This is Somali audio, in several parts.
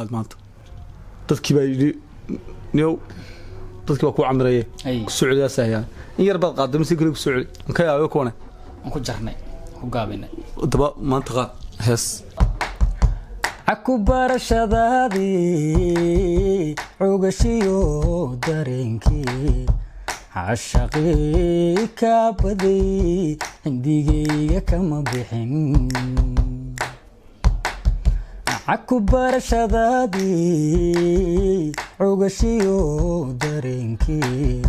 qaad maanta dadkii baa yidhi niyow dadkii baa ku camreeyay Sacuudiyaas ayaan in yar baad qaaddo mise kaliya ku Sacuudi an ka yaayo koone aan ku jarnay ku gaabinay daba maanta qaad hees aku barashadaadii xogashiyo dareenkii عشقي كابدي عندي كما بحن عكبر شدادي عقشيو درينكي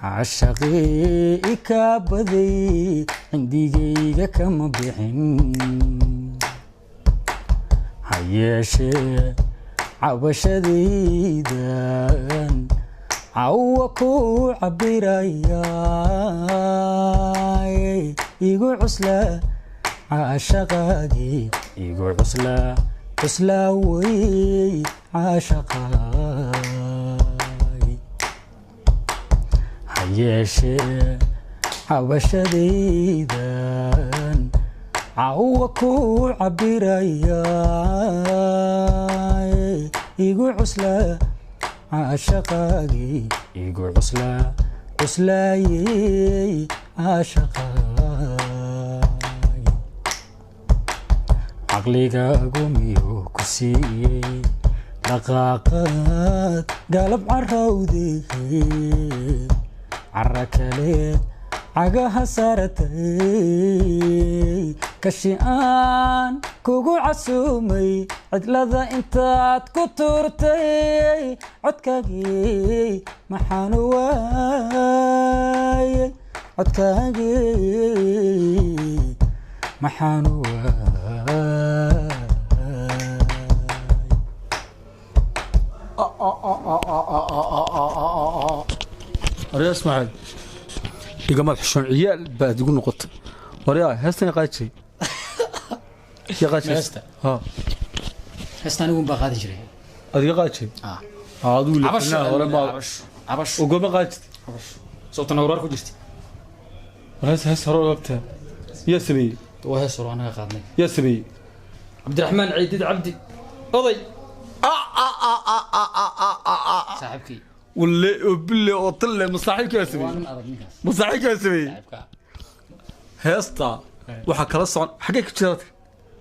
عشقي كابدي عندي كما بحن هياشي عبشدي دان عوكو عبيرايا يقو عسلا عاشقاقي يقو عسلا عسلاوي عاشقاي هياشي عبشديدان عوكو عبيرايا يقو عسلا عاشقاقي يقول عسلا عسلاي عاشقاي عقلي قوميو كسيي دقاقات قلب عالروضي عالركالي عقاها سارتي كشيان كوغو عسومي عدلذا انتاد كتورتي عدكاقي محانواي عدكاقي محانواي أريد أسمع يقامات حشون عيال بعد يقول نقطة وريا هستني قاعد شيء يا قاعد شيء ها هستني يقوم بقاعد يجري هذا قاعد شيء هذا اللي عبش عبش وقام قاعد عبش صوتنا وراك وجستي هس هرو وقتها يا سبي وهسرو أنا قاعدني يا سبي عبد الرحمن عيد عبدي قضي صاحبكي واللي باللي وطلع مصاحبك يا سبي مصاحبك يا سبي هيستا waxa kala socon xagee ka jirtay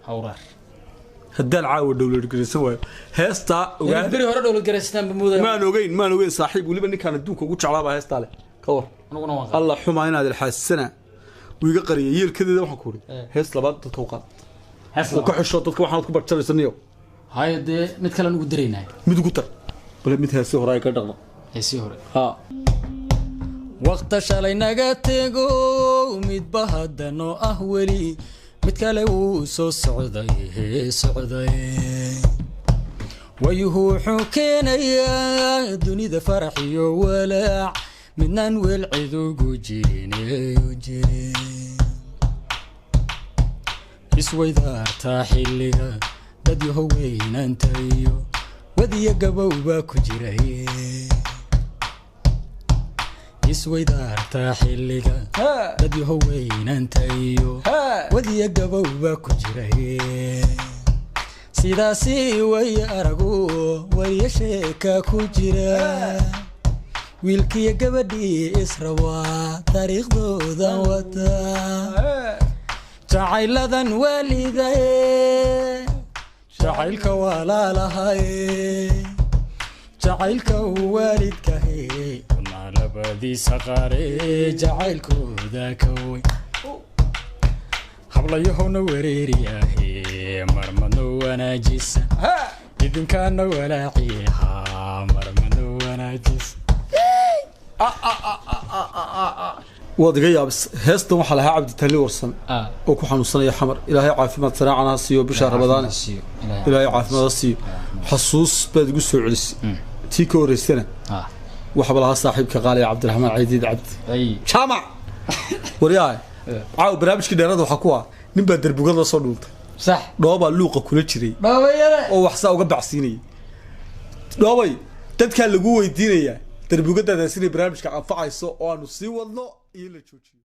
hawrar hadaan caawa dawlad gareysay way heesta ogaa bari hore dawlad gareystaan bamooday ma ogeyn saaxiib waliba ninkan adduunka ugu jeclaaba heesta leh ka war anuguna waan Allah xumaa inaad ilxaasana wiiga qariyay yeelkadeeda waxaan ku uri hees labaad dadka u qaad hees ka xisho dadka waxaad ku barjaraysanniyo hayde mid kale ugu dareynaa mid ugu tar bal mid heesi hore ay ka dhaqmo heesi hore ha waqta shalay naga tego mid bahadano ah wali mid kale uu soo socday wayuhu xukeenaya dunida farax iyo walaac midnaan weel cid ugu jirin isweydaarta xilliga dad yahow weynantayo wadiya gabowba ku jiray isweydaarta xilliga dad yahow weynantayo wadiya gabowba ku jiray sidaasi way aragu wariya sheeka ku jira wiilkiya gabadhii israbaa taariikhdooda wata jacayladan waalidaye jacaylka walaalahaye jacaylka waalidkahe labadiisa qaare jacaylkooda ka way hablayahowna wareeriyahe marmadno wanaajisan idinkaana walaaciyaha marmadno wanaajisan wadiga yaabis heestan waxa lahaa cabdi tali warsan oo ku xanuunsanaya xamar ilaahay caafimaad saraacana siiyo bisha rabadaan ilaahay caafimaad siiyo xasuus baad igu soo celisay tii ka horeysana waxa balaha saaxiibka qaaliya cabdiraxmaan ciidid cabdi jaamac wariyaa caaw barnaamijkii dheerada waxa ku ah nin baa darbugada soo dhuuntay sax dhooba luuqa kula jiray oo wax saa uga bacsiinay dhoobay dadka lagu weydiinaya darbugadaada sidii barnaamijka anfacayso oo aanu sii wadno iyo la joojiyo